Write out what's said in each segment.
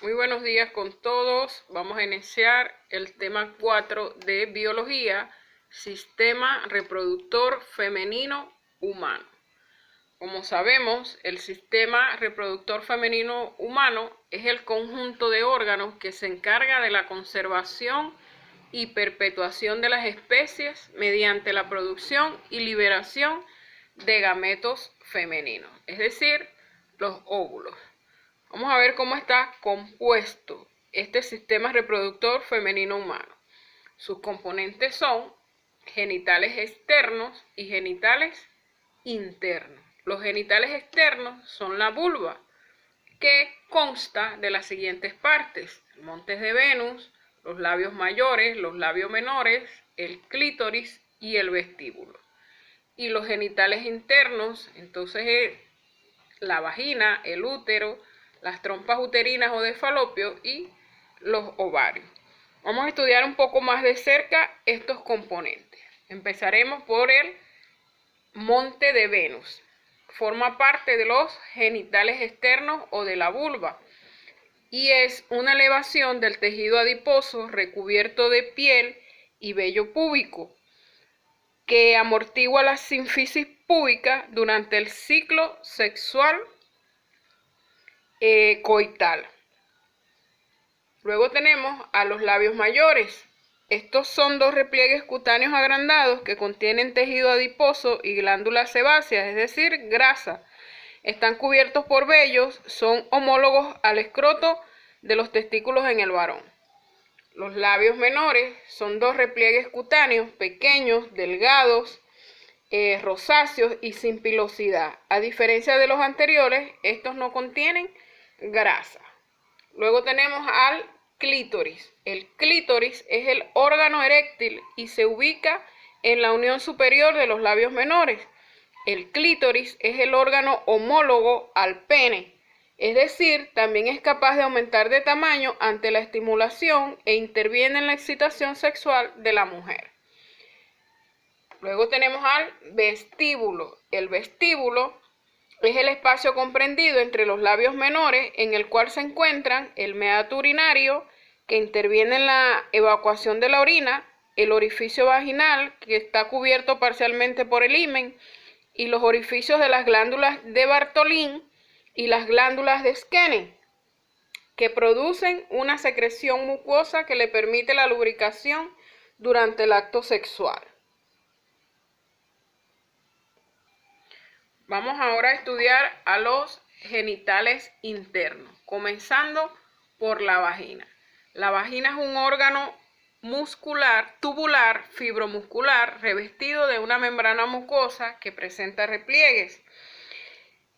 Muy buenos días con todos. Vamos a iniciar el tema 4 de biología, sistema reproductor femenino humano. Como sabemos, el sistema reproductor femenino humano es el conjunto de órganos que se encarga de la conservación y perpetuación de las especies mediante la producción y liberación de gametos femeninos, es decir, los óvulos. Vamos a ver cómo está compuesto este sistema reproductor femenino humano. Sus componentes son genitales externos y genitales internos. Los genitales externos son la vulva, que consta de las siguientes partes: montes de Venus, los labios mayores, los labios menores, el clítoris y el vestíbulo. Y los genitales internos, entonces, es la vagina, el útero, las trompas uterinas o de falopio y los ovarios. Vamos a estudiar un poco más de cerca estos componentes. Empezaremos por el monte de Venus. Forma parte de los genitales externos o de la vulva y es una elevación del tejido adiposo recubierto de piel y vello púbico que amortigua la sínfisis púbica durante el ciclo sexual coital. Luego tenemos a los labios mayores. Estos son dos repliegues cutáneos agrandados que contienen tejido adiposo y glándulas sebáceas, es decir, grasa. Están cubiertos por vellos, son homólogos al escroto de los testículos en el varón. Los labios menores son dos repliegues cutáneos pequeños, delgados, rosáceos y sin pilosidad. A diferencia de los anteriores, estos no contienen grasa. Luego tenemos al clítoris. El clítoris es el órgano eréctil y se ubica en la unión superior de los labios menores. El clítoris es el órgano homólogo al pene, es decir, también es capaz de aumentar de tamaño ante la estimulación e interviene en la excitación sexual de la mujer. Luego tenemos al vestíbulo. El vestíbulo es el espacio comprendido entre los labios menores en el cual se encuentran el meato urinario, que interviene en la evacuación de la orina, el orificio vaginal, que está cubierto parcialmente por el himen, y los orificios de las glándulas de Bartholin y las glándulas de Skene, que producen una secreción mucosa que le permite la lubricación durante el acto sexual. Vamos ahora a estudiar a los genitales internos, comenzando por la vagina. La vagina es un órgano muscular, tubular, fibromuscular, revestido de una membrana mucosa que presenta repliegues.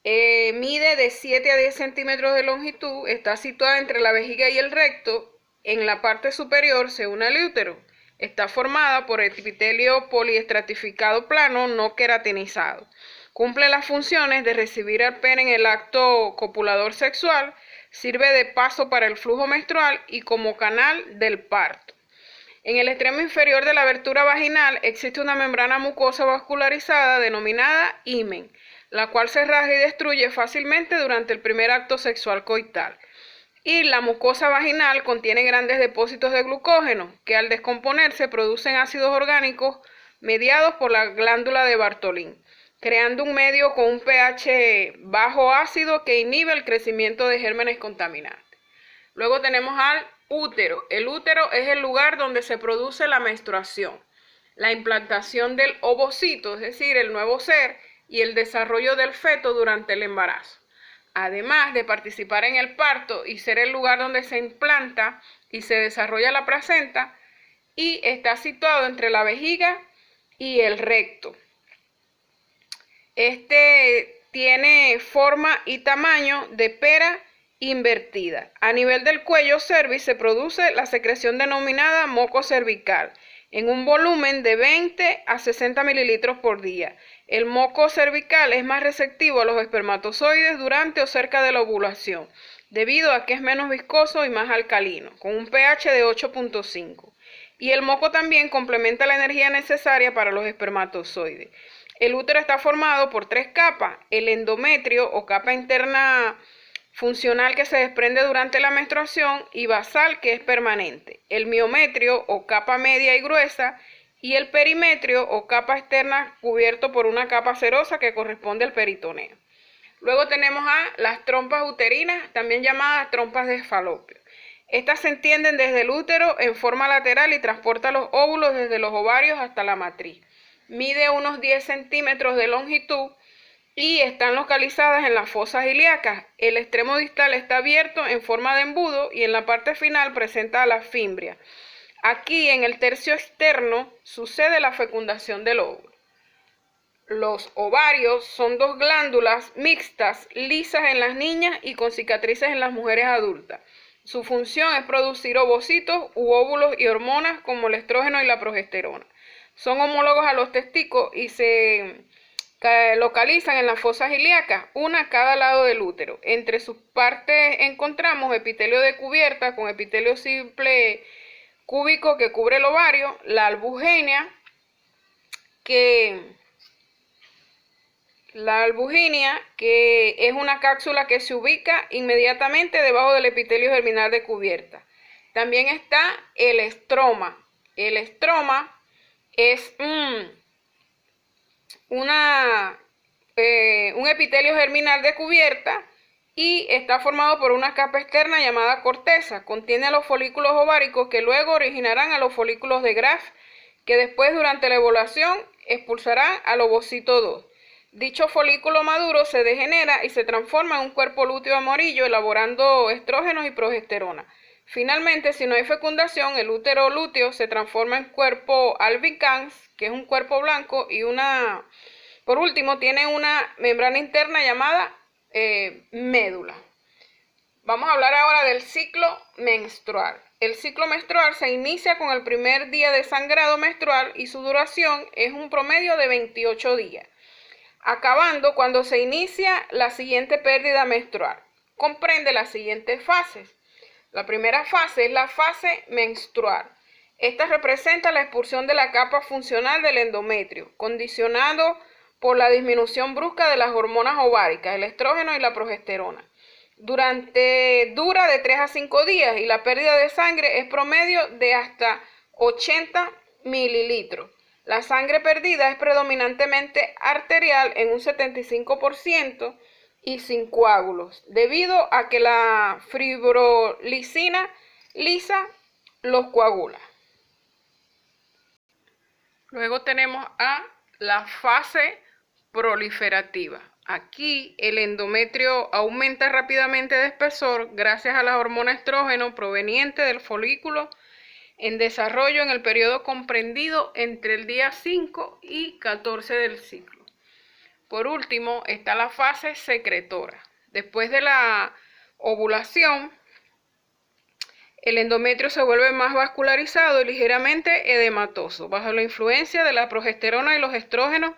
Mide de 7 a 10 centímetros de longitud, está situada entre la vejiga y el recto. En la parte superior se une al útero. Está formada por epitelio poliestratificado plano no queratinizado. Cumple las funciones de recibir al pene en el acto copulador sexual, sirve de paso para el flujo menstrual y como canal del parto. En el extremo inferior de la abertura vaginal existe una membrana mucosa vascularizada denominada himen, la cual se rasga y destruye fácilmente durante el primer acto sexual coital. Y la mucosa vaginal contiene grandes depósitos de glucógeno que al descomponerse producen ácidos orgánicos mediados por la glándula de Bartholin, creando un medio con un pH bajo ácido que inhibe el crecimiento de gérmenes contaminantes. Luego tenemos al útero. El útero es el lugar donde se produce la menstruación, la implantación del ovocito, es decir, el nuevo ser, y el desarrollo del feto durante el embarazo. Además de participar en el parto y ser el lugar donde se implanta y se desarrolla la placenta, y está situado entre la vejiga y el recto. Este tiene forma y tamaño de pera invertida. A nivel del cuello cervix se produce la secreción denominada moco cervical en un volumen de 20 a 60 mililitros por día. El moco cervical es más receptivo a los espermatozoides durante o cerca de la ovulación, debido a que es menos viscoso y más alcalino, con un pH de 8.5. Y el moco también complementa la energía necesaria para los espermatozoides. El útero está formado por 3 capas: el endometrio o capa interna funcional que se desprende durante la menstruación y basal que es permanente, el miometrio o capa media y gruesa y el perimetrio o capa externa cubierto por una capa cerosa que corresponde al peritoneo. Luego tenemos a las trompas uterinas, también llamadas trompas de falopio. Estas se entienden desde el útero en forma lateral y transportan los óvulos desde los ovarios hasta la matriz. Mide unos 10 centímetros de longitud y están localizadas en las fosas ilíacas. El extremo distal está abierto en forma de embudo y en la parte final presenta la fimbria. Aquí en el tercio externo sucede la fecundación del óvulo. Los ovarios son dos glándulas mixtas, lisas en las niñas y con cicatrices en las mujeres adultas. Su función es producir ovocitos u óvulos y hormonas como el estrógeno y la progesterona. Son homólogos a los testículos y se localizan en las fosas ilíacas, una a cada lado del útero. Entre sus partes encontramos epitelio de cubierta con epitelio simple cúbico que cubre el ovario, la albuginia, que es una cápsula que se ubica inmediatamente debajo del epitelio germinal de cubierta. También está el estroma. El estroma es un epitelio germinal de cubierta y está formado por una capa externa llamada corteza. Contiene a los folículos ováricos que luego originarán a los folículos de Graf, que después durante la ovulación expulsarán al ovocito 2. Dicho folículo maduro se degenera y se transforma en un cuerpo lúteo amarillo, elaborando estrógenos y progesterona. Finalmente, si no hay fecundación, el útero lúteo se transforma en cuerpo albicans, que es un cuerpo blanco, y por último, tiene una membrana interna llamada médula. Vamos a hablar ahora del ciclo menstrual. El ciclo menstrual se inicia con el primer día de sangrado menstrual y su duración es un promedio de 28 días, acabando cuando se inicia la siguiente pérdida menstrual. Comprende las siguientes fases. La primera fase es la fase menstrual. Esta representa la expulsión de la capa funcional del endometrio, condicionado por la disminución brusca de las hormonas ováricas, el estrógeno y la progesterona. Dura de 3 a 5 días y la pérdida de sangre es promedio de hasta 80 mililitros. La sangre perdida es predominantemente arterial en un 75% y sin coágulos, debido a que la fibrolicina lisa los coagula. Luego tenemos a la fase proliferativa. Aquí el endometrio aumenta rápidamente de espesor gracias a la hormona estrógeno proveniente del folículo en desarrollo en el periodo comprendido entre el día 5 y 14 del ciclo. Por último está la fase secretora. Después de la ovulación, el endometrio se vuelve más vascularizado y ligeramente edematoso, bajo la influencia de la progesterona y los estrógenos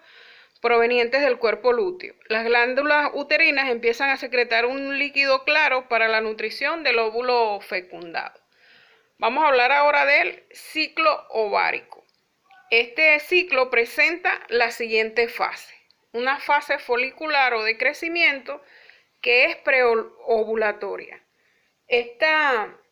provenientes del cuerpo lúteo. Las glándulas uterinas empiezan a secretar un líquido claro para la nutrición del óvulo fecundado. Vamos a hablar ahora del ciclo ovárico. Este ciclo presenta la siguiente fase. Una fase folicular o de crecimiento que es preovulatoria.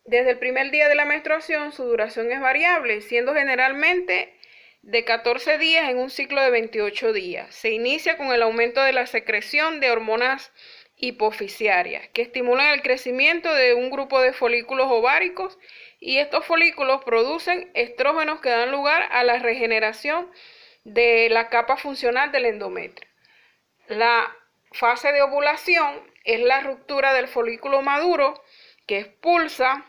Desde el primer día de la menstruación, su duración es variable, siendo generalmente de 14 días en un ciclo de 28 días. Se inicia con el aumento de la secreción de hormonas hipofisiarias que estimulan el crecimiento de un grupo de folículos ováricos y estos folículos producen estrógenos que dan lugar a la regeneración de la capa funcional del endometrio. La fase de ovulación es la ruptura del folículo maduro que expulsa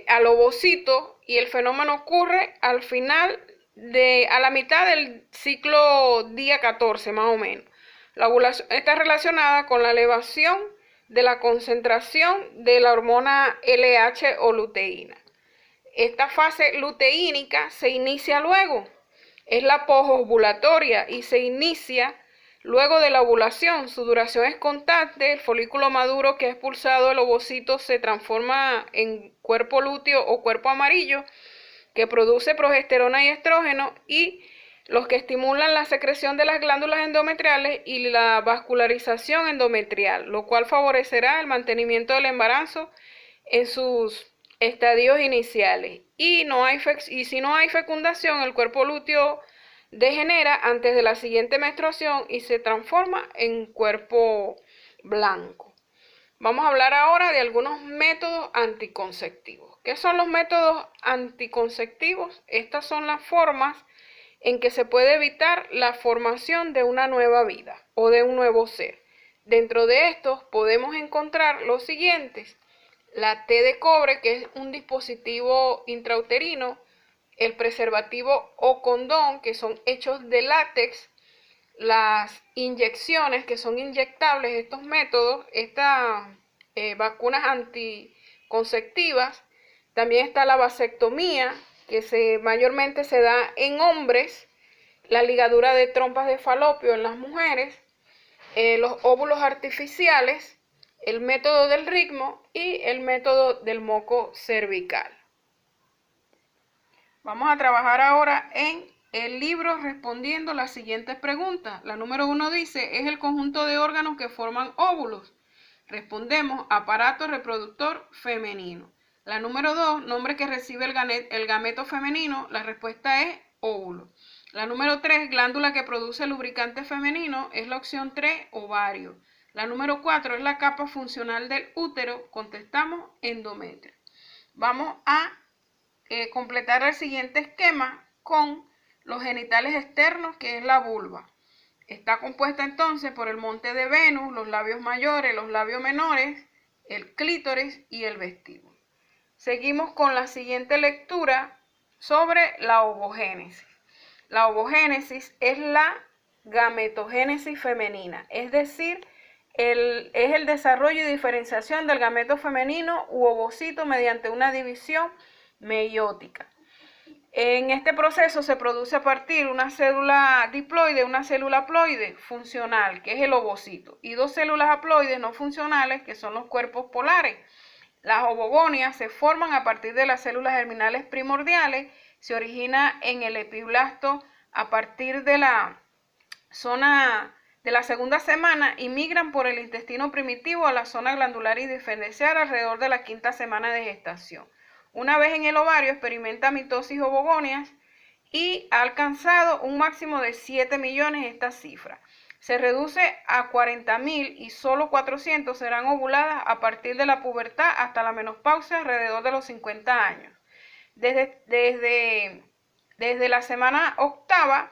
al ovocito y el fenómeno ocurre al final a la mitad del ciclo día 14 más o menos. La ovulación está relacionada con la elevación de la concentración de la hormona LH o luteína. Esta fase luteínica se inicia luego, es la posovulatoria y se inicia luego de la ovulación. Su duración es constante, el folículo maduro que ha expulsado el ovocito se transforma en cuerpo lúteo o cuerpo amarillo que produce progesterona y estrógeno y los que estimulan la secreción de las glándulas endometriales y la vascularización endometrial, lo cual favorecerá el mantenimiento del embarazo en sus estadios iniciales. Y si no hay fecundación, el cuerpo lúteo degenera antes de la siguiente menstruación y se transforma en cuerpo blanco. Vamos a hablar ahora de algunos métodos anticonceptivos. ¿Qué son los métodos anticonceptivos? Estas son las formas en que se puede evitar la formación de una nueva vida o de un nuevo ser. Dentro de estos podemos encontrar los siguientes: la T de cobre, que es un dispositivo intrauterino; el preservativo o condón, que son hechos de látex; las inyecciones, que son inyectables. Estos métodos, estas vacunas anticonceptivas. También está la vasectomía, que mayormente se da en hombres; la ligadura de trompas de falopio en las mujeres; los óvulos artificiales; el método del ritmo y el método del moco cervical. Vamos a trabajar ahora en el libro respondiendo las siguientes preguntas. La número 1 dice: ¿es el conjunto de órganos que forman óvulos? Respondemos: aparato reproductor femenino. La número 2, nombre que recibe el gameto femenino. La respuesta es óvulo. La número 3, glándula que produce lubricante femenino. Es la opción 3, ovario. La número 4 es la capa funcional del útero. Contestamos endometrio. Vamos a completar el siguiente esquema con los genitales externos, que es la vulva. Está compuesta entonces por el monte de Venus, los labios mayores, los labios menores, el clítoris y el vestíbulo. Seguimos con la siguiente lectura sobre la ovogénesis. La ovogénesis es la gametogénesis femenina, es decir, es el desarrollo y diferenciación del gameto femenino u ovocito mediante una división meiótica. En este proceso se produce a partir de una célula diploide, una célula haploide funcional, que es el ovocito, y dos células haploides no funcionales, que son los cuerpos polares. Las ovogonias se forman a partir de las células germinales primordiales. Se origina en el epiblasto a partir de la zona de la segunda semana y migran por el intestino primitivo a la zona glandular y diferencial alrededor de la quinta semana de gestación. Una vez en el ovario experimenta mitosis ovogonias y ha alcanzado un máximo de 7 millones esta cifra. Se reduce a 40.000 y solo 400 serán ovuladas a partir de la pubertad hasta la menopausia alrededor de los 50 años. Desde la semana octava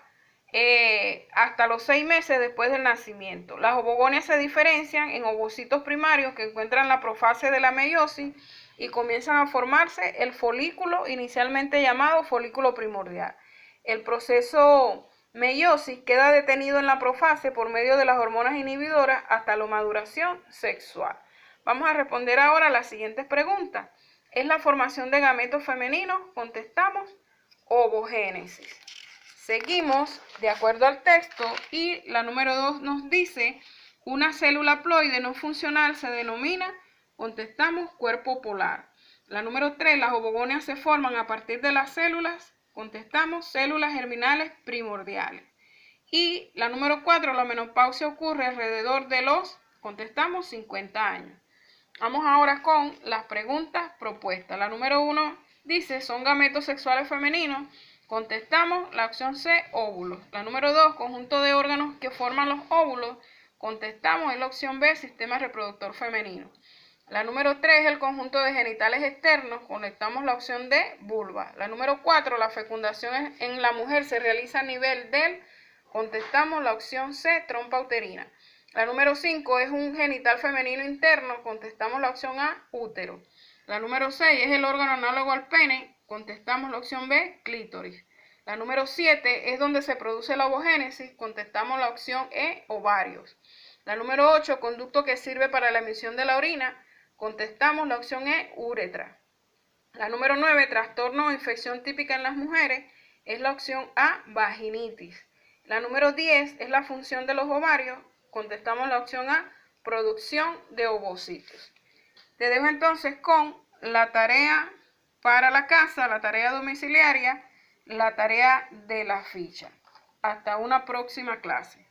hasta los 6 meses después del nacimiento. Las ovogonias se diferencian en ovocitos primarios que encuentran la profase de la meiosis y comienzan a formarse el folículo, inicialmente llamado folículo primordial. El proceso meiosis queda detenido en la profase por medio de las hormonas inhibidoras hasta la maduración sexual. Vamos a responder ahora a las siguientes preguntas. ¿Es la formación de gametos femeninos? Contestamos ovogénesis. Seguimos de acuerdo al texto y la número 2 nos dice: una célula haploide no funcional se denomina. Contestamos cuerpo polar. La número 3, las ovogonias se forman a partir de las células. Contestamos células germinales primordiales. Y la número 4, la menopausia ocurre alrededor de los, contestamos, 50 años. Vamos ahora con las preguntas propuestas. La número 1 dice: ¿son gametos sexuales femeninos? Contestamos la opción C, óvulos. La número 2, conjunto de órganos que forman los óvulos. Contestamos es la opción B, sistema reproductor femenino. La número 3, el conjunto de genitales externos. Contestamos la opción D, vulva. La número 4, la fecundación en la mujer se realiza a nivel del. Contestamos la opción C, trompa uterina. La número 5 es un genital femenino interno. Contestamos la opción A, útero. La número 6 es el órgano análogo al pene. Contestamos la opción B, clítoris. La número 7 es donde se produce la ovogénesis. Contestamos la opción E, ovarios. La número 8, conducto que sirve para la emisión de la orina. Contestamos la opción E, uretra. La número 9, trastorno o infección típica en las mujeres. Es la opción A, vaginitis. La número 10 es la función de los ovarios. Contestamos la opción A, producción de ovocitos. Te dejo entonces con la tarea para la casa, la tarea domiciliaria, la tarea de la ficha. hasta una próxima clase.